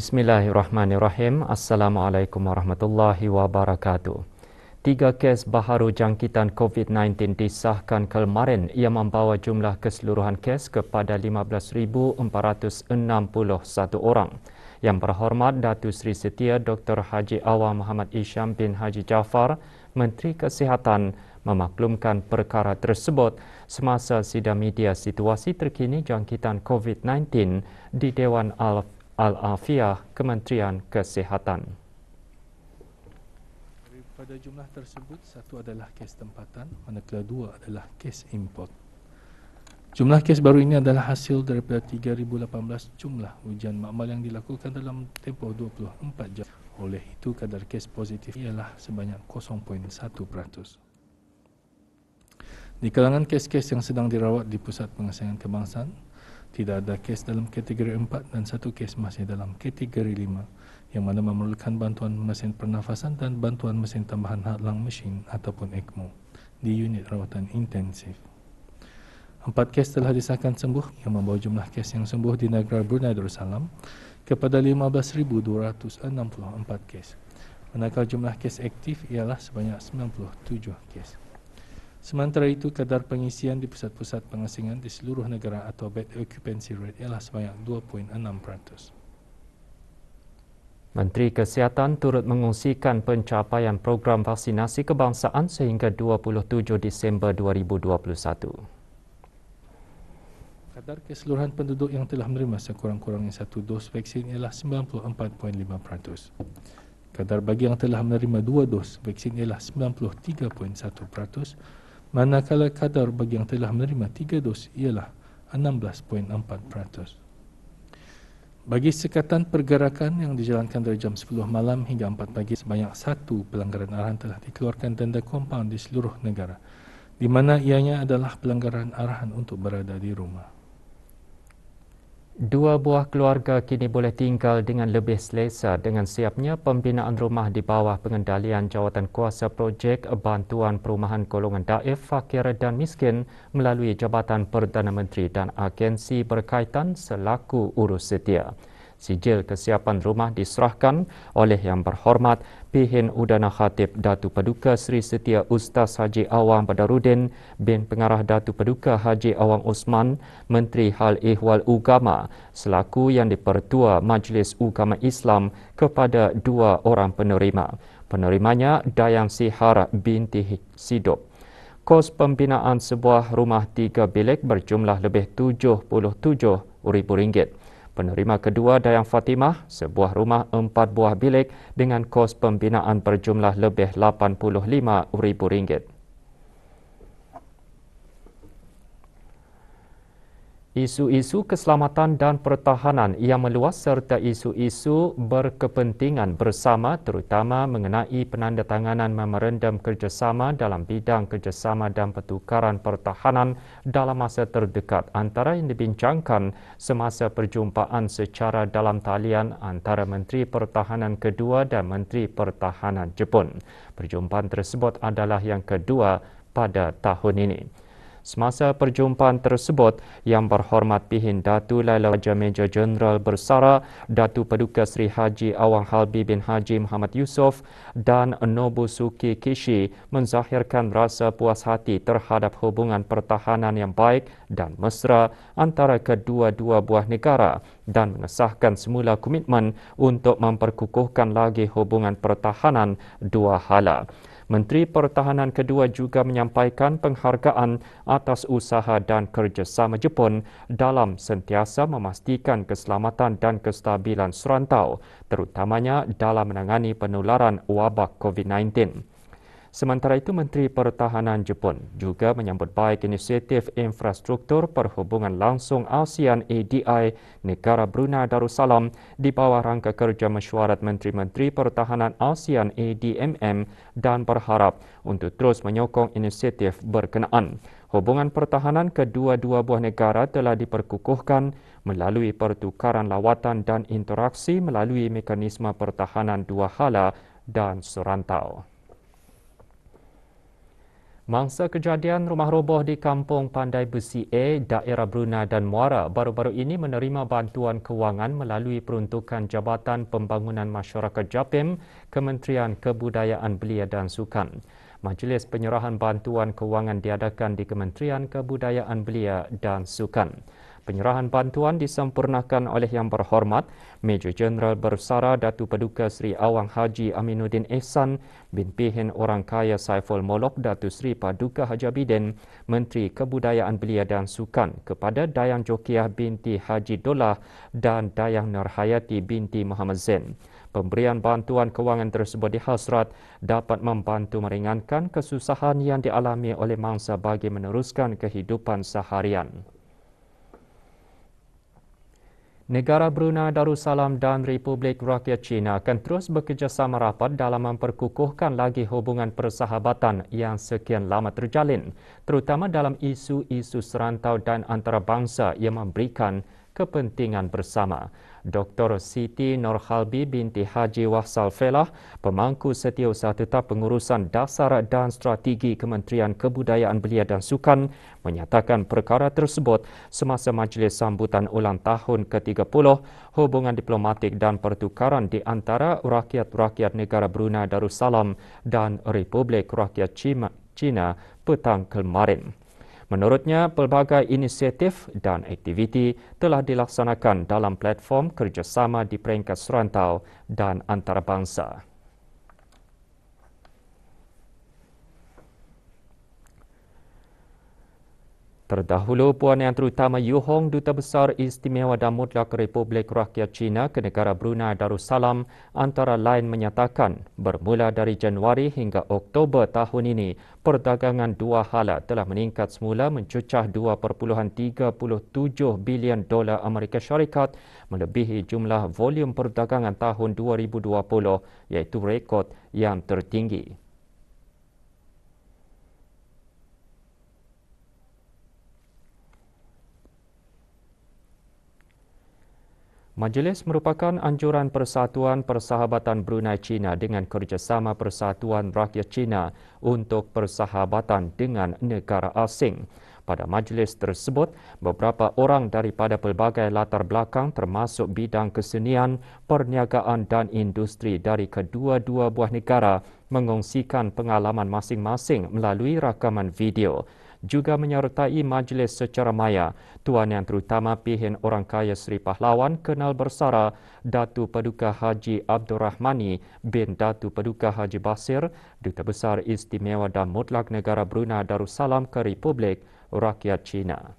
Bismillahirrahmanirrahim. Assalamualaikum warahmatullahi wabarakatuh. 3 kes baharu jangkitan COVID-19 disahkan kemarin yang membawa jumlah keseluruhan kes kepada 15,461 orang. Yang berhormat Datuk Seri Setia Dr. Haji Awang Muhammad Isham bin Haji Jaafar, Menteri Kesihatan, memaklumkan perkara tersebut semasa sidang media situasi terkini jangkitan COVID-19 di Dewan Al-Afiah Kementerian Kesihatan. Pada jumlah tersebut, satu adalah kes tempatan, manakala dua adalah kes import. Jumlah kes baru ini adalah hasil daripada 3,018 jumlah ujian makmal yang dilakukan dalam tempoh 24 jam. Oleh itu, kadar kes positif ialah sebanyak 0.1%. Di kalangan kes-kes yang sedang dirawat di Pusat Pengesahan Kebangsaan, tidak ada kes dalam kategori 4 dan satu kes masih dalam kategori 5 yang mana memerlukan bantuan mesin pernafasan dan bantuan mesin tambahan hadlang mesin ataupun ECMO di unit rawatan intensif. 4 kes telah disahkan sembuh yang membawa jumlah kes yang sembuh di negara Brunei Darussalam kepada 15,264 kes. Manakala jumlah kes aktif ialah sebanyak 97 kes. Sementara itu, kadar pengisian di pusat-pusat pengasingan di seluruh negara atau bed occupancy rate ialah sebanyak 2.6%. Menteri Kesihatan turut mengungsikan pencapaian program vaksinasi kebangsaan sehingga 27 Disember 2021. Kadar keseluruhan penduduk yang telah menerima sekurang-kurangnya satu dos vaksin ialah 94.5%. Kadar bagi yang telah menerima 2 dos vaksin ialah 93.1%, manakala kadar bagi yang telah menerima 3 dos ialah 16.4%. Bagi sekatan pergerakan yang dijalankan dari jam 10 malam hingga 4 pagi, sebanyak 1 pelanggaran arahan telah dikeluarkan denda kompaun di seluruh negara, di mana ianya adalah pelanggaran arahan untuk berada di rumah. 2 buah keluarga kini boleh tinggal dengan lebih selesa dengan siapnya pembinaan rumah di bawah pengendalian Jawatan Kuasa Projek Bantuan Perumahan Golongan Daif, Fakir dan Miskin melalui Jabatan Perdana Menteri dan agensi berkaitan selaku urus setia. Sijil kesiapan rumah diserahkan oleh Yang Berhormat Pihin Udana Khatib Datu Paduka Seri Setia Ustaz Haji Awang Badarudin bin Pengarah Datu Paduka Haji Awang Osman, Menteri Hal Ehwal Ugama selaku Yang di-Pertua Majlis Ugama Islam kepada 2 orang penerima. Penerimanya Dayang Sihar binti Sidop. Kos pembinaan sebuah rumah 3 bilik berjumlah lebih RM77,000. Penerima kedua Dayang Fatimah, sebuah rumah 4 buah bilik dengan kos pembinaan berjumlah lebih RM85,000. Isu-isu keselamatan dan pertahanan yang meluas serta isu-isu berkepentingan bersama terutama mengenai penandatanganan memorandum kerjasama dalam bidang kerjasama dan pertukaran pertahanan dalam masa terdekat antara yang dibincangkan semasa perjumpaan secara dalam talian antara Menteri Pertahanan kedua dan Menteri Pertahanan Jepun. Perjumpaan tersebut adalah yang kedua pada tahun ini. Semasa perjumpaan tersebut, Yang Berhormat Pihin Datu Laila Raja Major Jeneral Bersara, Datu Paduka Seri Haji Awang Halbi bin Haji Muhammad Yusof dan Nobusuke Kishi menzahirkan rasa puas hati terhadap hubungan pertahanan yang baik dan mesra antara kedua-dua buah negara dan mengesahkan semula komitmen untuk memperkukuhkan lagi hubungan pertahanan dua hala. Menteri Pertahanan kedua juga menyampaikan penghargaan atas usaha dan kerjasama Jepun dalam sentiasa memastikan keselamatan dan kestabilan serantau, terutamanya dalam menangani penularan wabak COVID-19. Sementara itu, Menteri Pertahanan Jepun juga menyambut baik inisiatif infrastruktur perhubungan langsung ASEAN ADI negara Brunei Darussalam di bawah rangka kerja mesyuarat Menteri-Menteri Pertahanan ASEAN ADMM dan berharap untuk terus menyokong inisiatif berkenaan. Hubungan pertahanan kedua-dua buah negara telah diperkukuhkan melalui pertukaran lawatan dan interaksi melalui mekanisme pertahanan dua hala dan serantau. Mangsa kejadian rumah roboh di Kampung Pandai Besi A, daerah Brunei dan Muara baru-baru ini menerima bantuan kewangan melalui peruntukan Jabatan Pembangunan Masyarakat JAPIM, Kementerian Kebudayaan Belia dan Sukan. Majlis penyerahan bantuan kewangan diadakan di Kementerian Kebudayaan Belia dan Sukan. Penyerahan bantuan disempurnakan oleh Yang Berhormat Major Jeneral Bersara Datu Paduka Seri Awang Haji Aminuddin Ehsan bin Pihin Orang Kaya Saiful Molok Datu Seri Paduka Haji Abidin, Menteri Kebudayaan Belia dan Sukan kepada Dayang Jokiah binti Haji Dollah dan Dayang Nurhayati binti Muhammad Zain. Pemberian bantuan kewangan tersebut dihasrat dapat membantu meringankan kesusahan yang dialami oleh mangsa bagi meneruskan kehidupan seharian. Negara Brunei Darussalam dan Republik Rakyat China akan terus bekerjasama rapat dalam memperkukuhkan lagi hubungan persahabatan yang sekian lama terjalin, terutama dalam isu-isu serantau dan antarabangsa yang memberikan kepentingan bersama. Dr. Siti Nurhalbi binti Haji Wahsal Felah, pemangku Setiausaha Tetap Pengurusan Dasar dan Strategi Kementerian Kebudayaan Belia dan Sukan, menyatakan perkara tersebut semasa majlis sambutan ulang tahun ke-30 hubungan diplomatik dan pertukaran di antara rakyat-rakyat negara Brunei Darussalam dan Republik Rakyat China petang kemarin. Menurutnya, pelbagai inisiatif dan aktiviti telah dilaksanakan dalam platform kerjasama di peringkat serantau dan antarabangsa. Terdahulu, Puan Yang Terutama Yu Hong, Duta Besar Istimewa dan Mutlak Republik Rakyat China ke negara Brunei Darussalam, antara lain menyatakan bermula dari Januari hingga Oktober tahun ini, perdagangan dua hala telah meningkat semula mencecah 2.37 bilion dolar Amerika Syarikat, melebihi jumlah volume perdagangan tahun 2020, iaitu rekod yang tertinggi. Majlis merupakan anjuran Persatuan Persahabatan Brunei China dengan kerjasama Persatuan Rakyat China untuk persahabatan dengan negara asing. Pada majlis tersebut, beberapa orang daripada pelbagai latar belakang termasuk bidang kesenian, perniagaan dan industri dari kedua-dua buah negara mengongsikan pengalaman masing-masing melalui rakaman video. Juga menyertai majlis secara maya, Tuan Yang Terutama Pihin Orang Kaya Seri Pahlawan Kenal Bersara Datu Paduka Haji Abdul Rahmani bin Datu Paduka Haji Basir, Duta Besar Istimewa dan Mutlak Negara Brunei Darussalam ke Republik Rakyat China.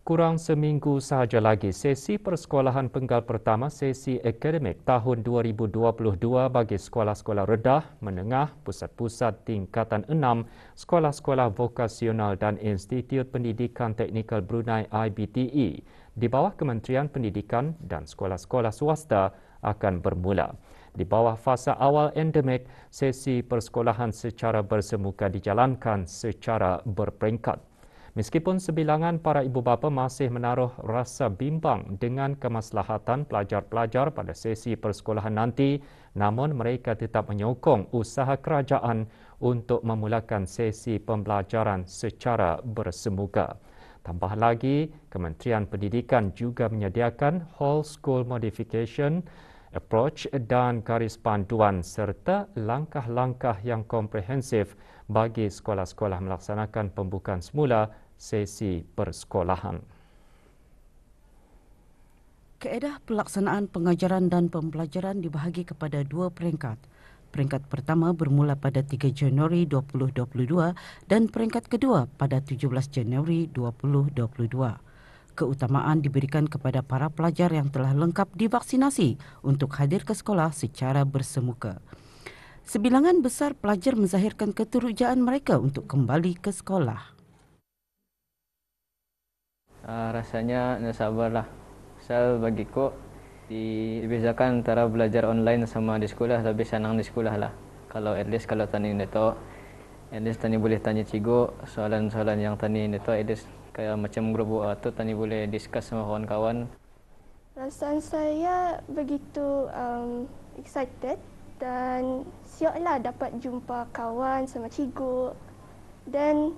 Kurang seminggu sahaja lagi, sesi persekolahan penggal pertama sesi akademik tahun 2022 bagi sekolah-sekolah rendah, menengah, pusat-pusat tingkatan 6, sekolah-sekolah vokasional dan Institut Pendidikan Teknikal Brunei IBTE di bawah Kementerian Pendidikan dan sekolah-sekolah swasta akan bermula. Di bawah fasa awal endemik, sesi persekolahan secara bersemuka dijalankan secara berperingkat. Meskipun sebilangan para ibu bapa masih menaruh rasa bimbang dengan kemaslahatan pelajar-pelajar pada sesi persekolahan nanti, namun mereka tetap menyokong usaha kerajaan untuk memulakan sesi pembelajaran secara bersemuka. Tambah lagi, Kementerian Pendidikan juga menyediakan whole school modification approach dan garis panduan serta langkah-langkah yang komprehensif bagi sekolah-sekolah melaksanakan pembukaan semula sesi persekolahan. Kaedah pelaksanaan pengajaran dan pembelajaran dibahagi kepada dua peringkat. Peringkat pertama bermula pada 3 Januari 2022 dan peringkat kedua pada 17 Januari 2022. Keutamaan diberikan kepada para pelajar yang telah lengkap divaksinasi untuk hadir ke sekolah secara bersemuka. Sebilangan besar pelajar menzahirkan keterujaan mereka untuk kembali ke sekolah. Rasanya nak sabarlah. Pasal bagiku dibezakan antara belajar online sama di sekolah, lebih senang di sekolah lah. Kalau at least kalau tani neto, at least tani boleh tanya cikgu soalan-soalan yang tani neto, at least kayak macam grup WA tu tani boleh discuss sama kawan-kawan. Perasaan saya begitu excited Dan sioklah dapat jumpa kawan sama cikgu dan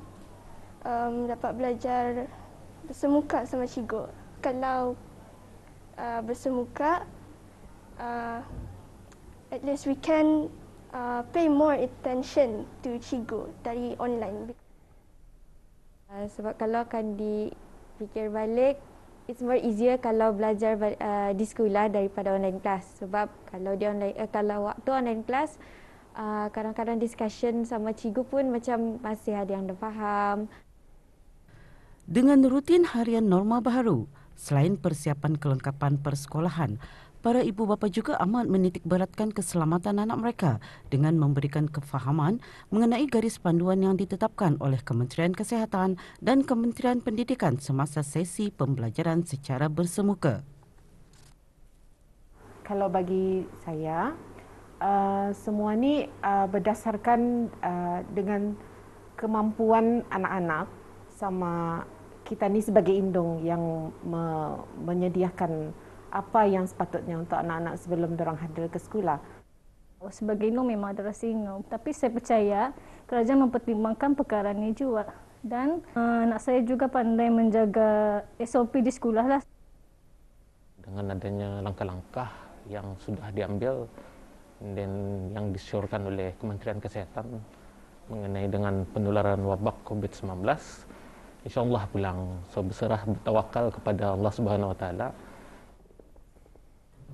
dapat belajar bersemuka sama cikgu. Kalau bersemuka, at least we can pay more attention to cikgu dari online. Sebab kalau akan dipikir balik, it's more easier kalau belajar di sekolah daripada online class. Sebab kalau kalau waktu online class, kadang-kadang discussion sama cikgu pun macam masih ada yang dah faham. Dengan rutin harian norma baharu, selain persiapan kelengkapan persekolahan, para ibu bapa juga amat menitikberatkan keselamatan anak mereka dengan memberikan kefahaman mengenai garis panduan yang ditetapkan oleh Kementerian Kesihatan dan Kementerian Pendidikan semasa sesi pembelajaran secara bersemuka. Kalau bagi saya, semua ni berdasarkan dengan kemampuan anak-anak sama kita ni sebagai indung yang menyediakan apa yang sepatutnya untuk anak-anak sebelum dorang hadir ke sekolah. Sebagai indung memang ada rasa ingin, tapi saya percaya kerajaan mempertimbangkan perkara ini juga. Dan anak saya juga pandai menjaga SOP di sekolah lah. Dengan adanya langkah-langkah yang sudah diambil dan yang disyorkan oleh Kementerian Kesihatan mengenai dengan penularan wabak COVID-19, insyaAllah pulang berserah bertawakal kepada Allah Subhanahu Wa Taala.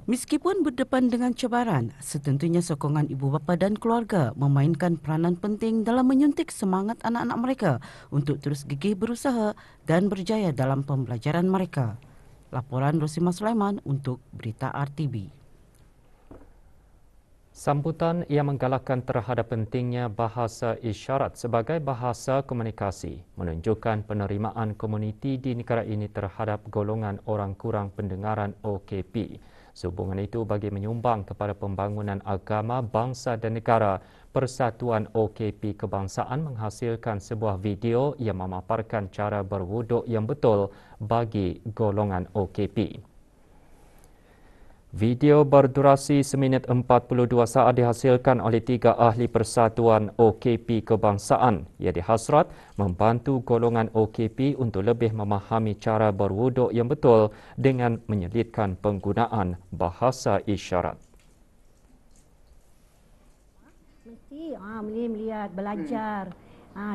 Meskipun berdepan dengan cabaran, setentunya sokongan ibu bapa dan keluarga memainkan peranan penting dalam menyuntik semangat anak-anak mereka untuk terus gigih berusaha dan berjaya dalam pembelajaran mereka. Laporan Rosimah Sulaiman untuk Berita RTB. Sambutan yang menggalakkan terhadap pentingnya bahasa isyarat sebagai bahasa komunikasi menunjukkan penerimaan komuniti di negara ini terhadap golongan orang kurang pendengaran OKP. Sehubungan itu bagi menyumbang kepada pembangunan agama, bangsa dan negara, Persatuan OKP Kebangsaan menghasilkan sebuah video yang memaparkan cara berwuduk yang betul bagi golongan OKP. Video berdurasi seminit 42 saat dihasilkan oleh 3 ahli Persatuan OKP Kebangsaan yang dihasrat membantu golongan OKP untuk lebih memahami cara berwuduk yang betul dengan menyelitkan penggunaan bahasa isyarat. Mesti melihat, belajar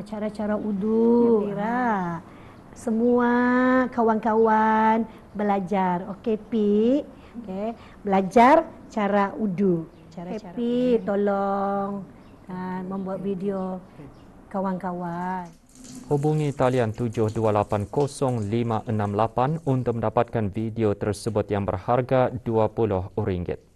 cara-cara wuduk. Semua kawan-kawan belajar OKP. Okay. Belajar cara wudu. Happy tolong membuat video kawan-kawan. Hubungi talian 7280-568 untuk mendapatkan video tersebut yang berharga RM20.